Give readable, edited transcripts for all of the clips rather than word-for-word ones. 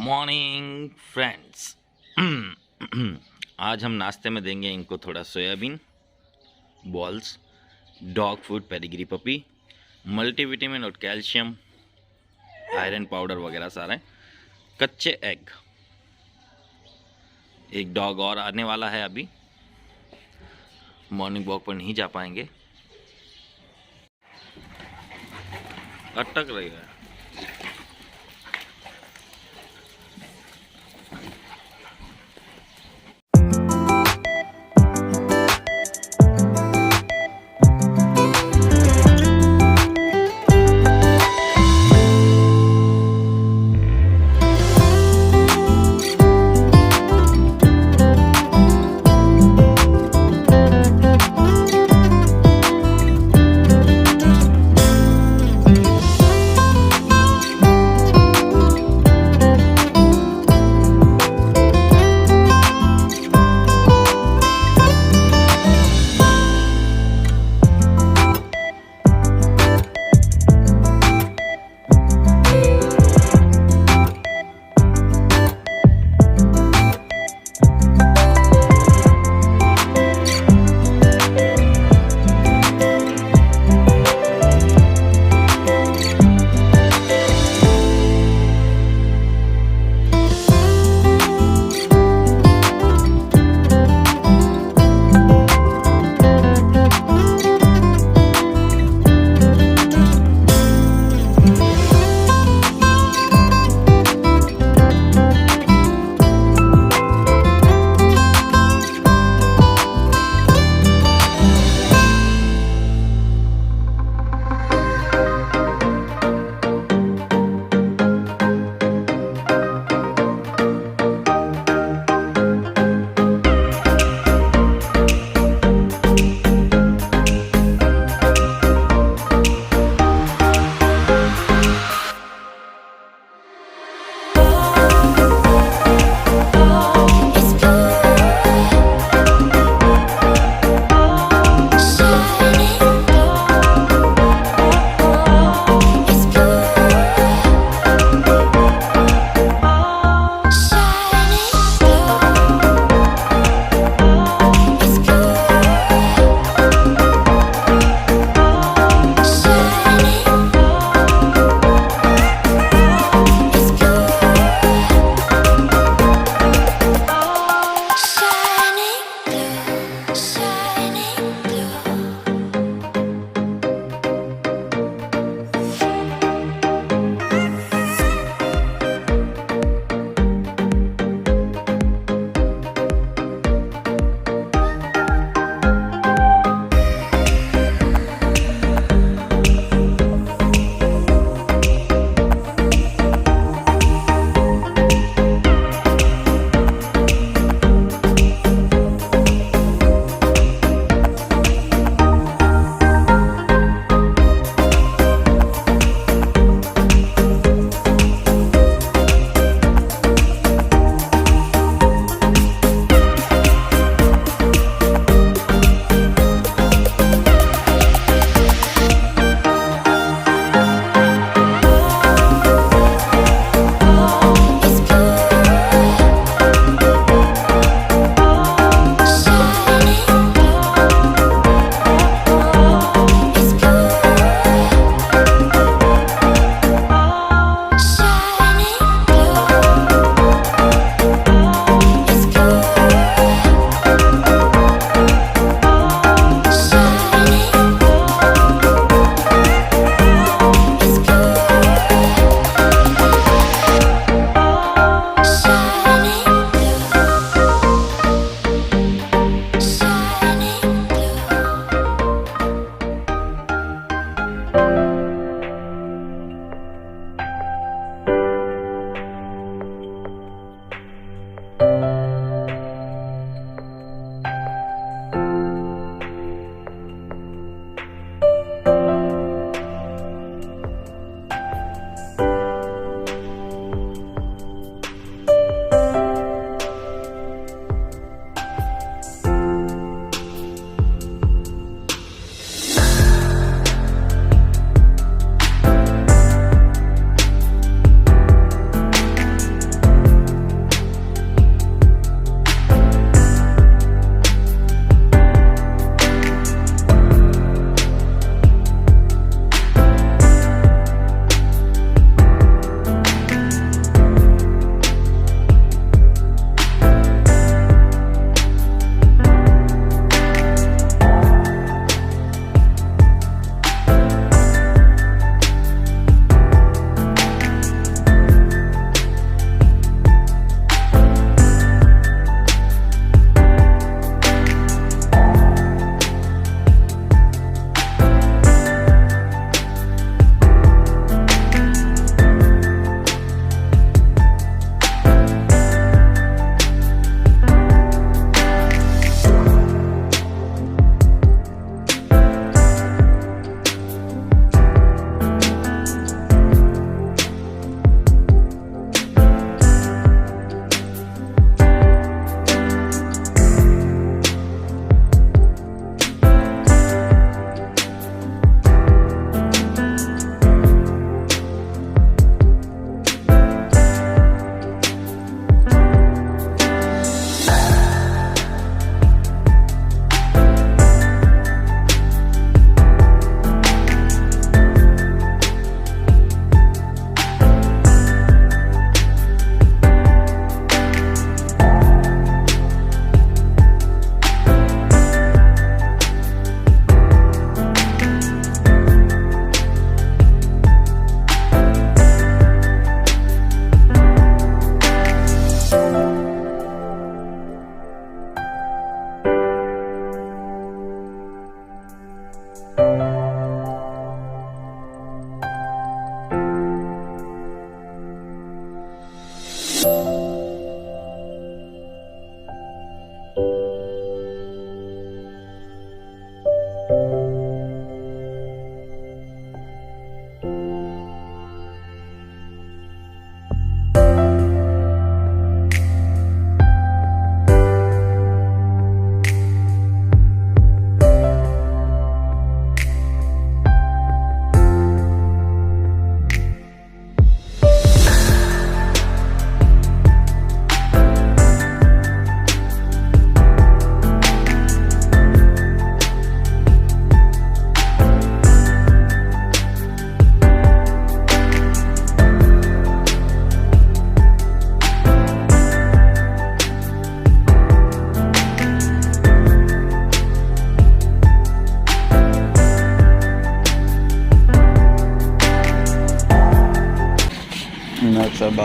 Morning friends. आज हम नाश्ते में देंगे इनको थोड़ा soybean balls, dog food, pedigree puppy, multivitamin और कैल्शियम, आयरन पाउडर वगैरह सारे, कच्चे एग। एक डॉग और आने वाला है, अभी मॉर्निंग वॉक पर नहीं जा पाएंगे, अटक रही है।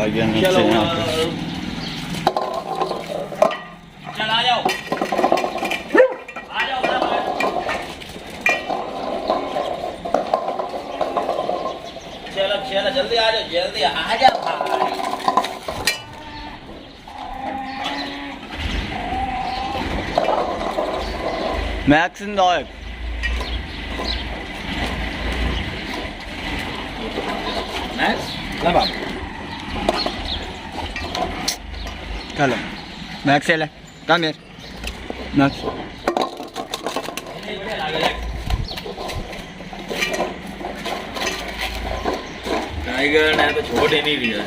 आ गया नीचे यहाँ पे। चल आ जाओ चलो चलो जल्दी आ जाओ भाई। Max'in daha yok. Max? Tamam. Hello. Max hele. Come here. Max. Tiger ने तो छोड़ ही नहीं दिया।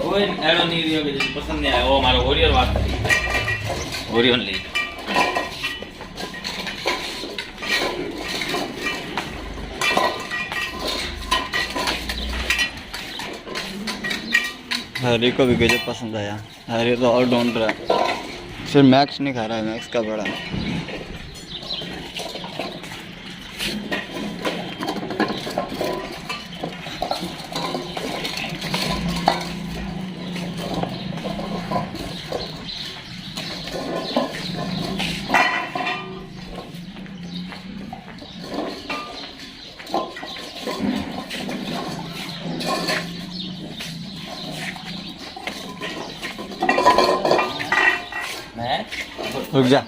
कोई एडो नहीं दिया कि पसंद नहीं आया वो हमारा ओरियर बात ओरियन ले हरी को भी गजब पसंद आया। हरी तो और ढूंढ रहा है, सिर्फ मैक्स नहीं खा रहा है, मैक्स का बड़ा। रुक जा,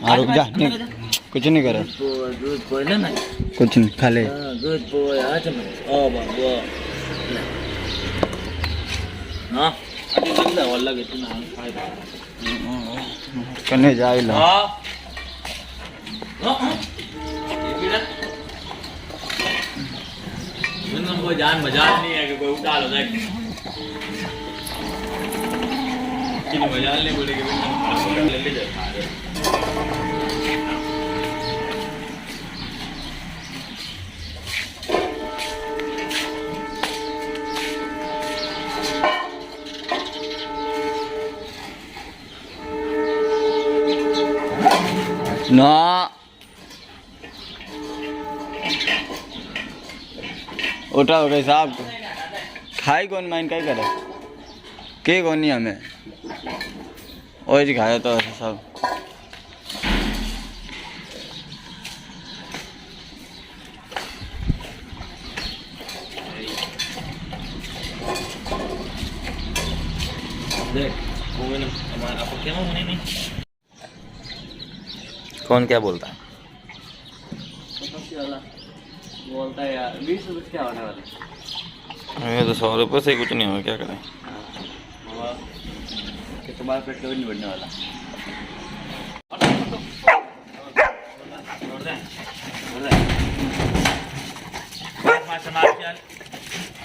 हाँ रुक जा, नहीं कुछ नहीं करे, दूध पोए ना कुछ नहीं खा ले। दूध पोए आज मैं ओ बाबा ना अभी जिंदा वाला के तू ना खाए कने जाए ला। हां ये भी ना मैंने कोई जान मजाल नहीं है कि कोई उठा लो जाए कि मजाल नहीं बोलेगी ले ले जा ना उठा हो गई साहब, खाई कौन माइन क्या करे के कौन नहीं हमें और खाया तो ऐसा सब। देख क्या नहीं कौन क्या बोलता है बोलता है यार 20 रुपये क्या होने वाले। ये तो 100 रुपये से कुछ नहीं होगा, क्या करें कि तुम्हारा पेट कभी नहीं बढ़ने वाला।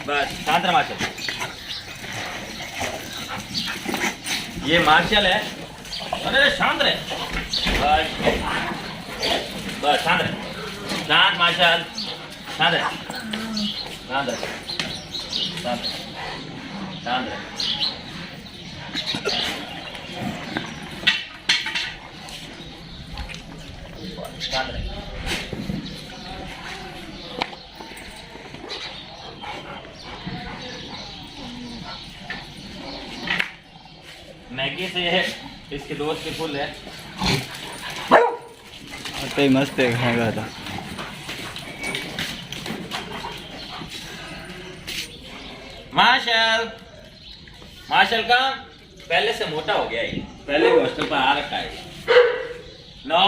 बस शांत मार्शल, ये मार्शल है। अरे शांत रहे, बस शांत रहे, शांत मार्शल, शांत रहे, शांत रहे, शांत रहे, शांत रहे। मैगी से है, इसके दोस्त के फुल है। तो मस्त है खाएगा था। मार्शल, मार्शल का पहले से मोटा हो गया है, पहले भी हॉस्टल पर आ रखा है। नो,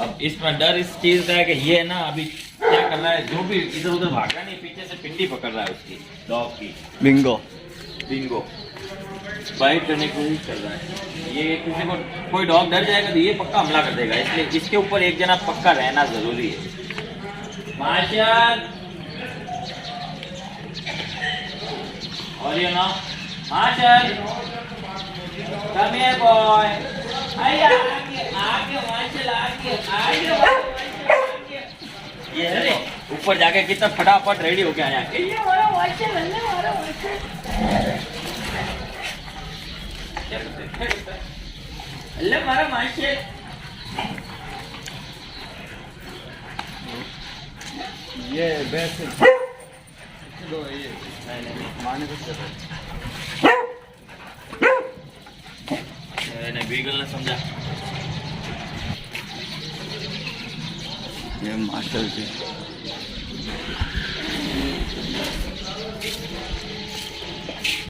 अब इसमें डर इस चीज का है कि ये ना अभी क्या कर रहा है, जो भी इधर उधर भाग रहा है नहीं, पीछे से पिंडी पकड़ रहा है उसकी डॉग की। बिंगो बिंगो बाइट करने की कोशिश कर रहा है। ये किसी को कोई डॉग डर जाएगा तो ये पक्का हमला कर देगा, इसलिए इसके ऊपर एक जना पक्का रहना जरूरी है। मार्शल, और ये ना मार्शल, कम हियर बॉय, आइए आगे आगे मार्शल, आगे आगे, ये है ऊपर जाके कितना फटाफट रेडी होके आया। ये हमारा हॉस्टल है, हमारा हॉस्टल। अल्ले हमारा मास्टर। ये बेस्ट दो ये नहीं माने कुछ नहीं बीगल ने समझा। ये मास्टर जी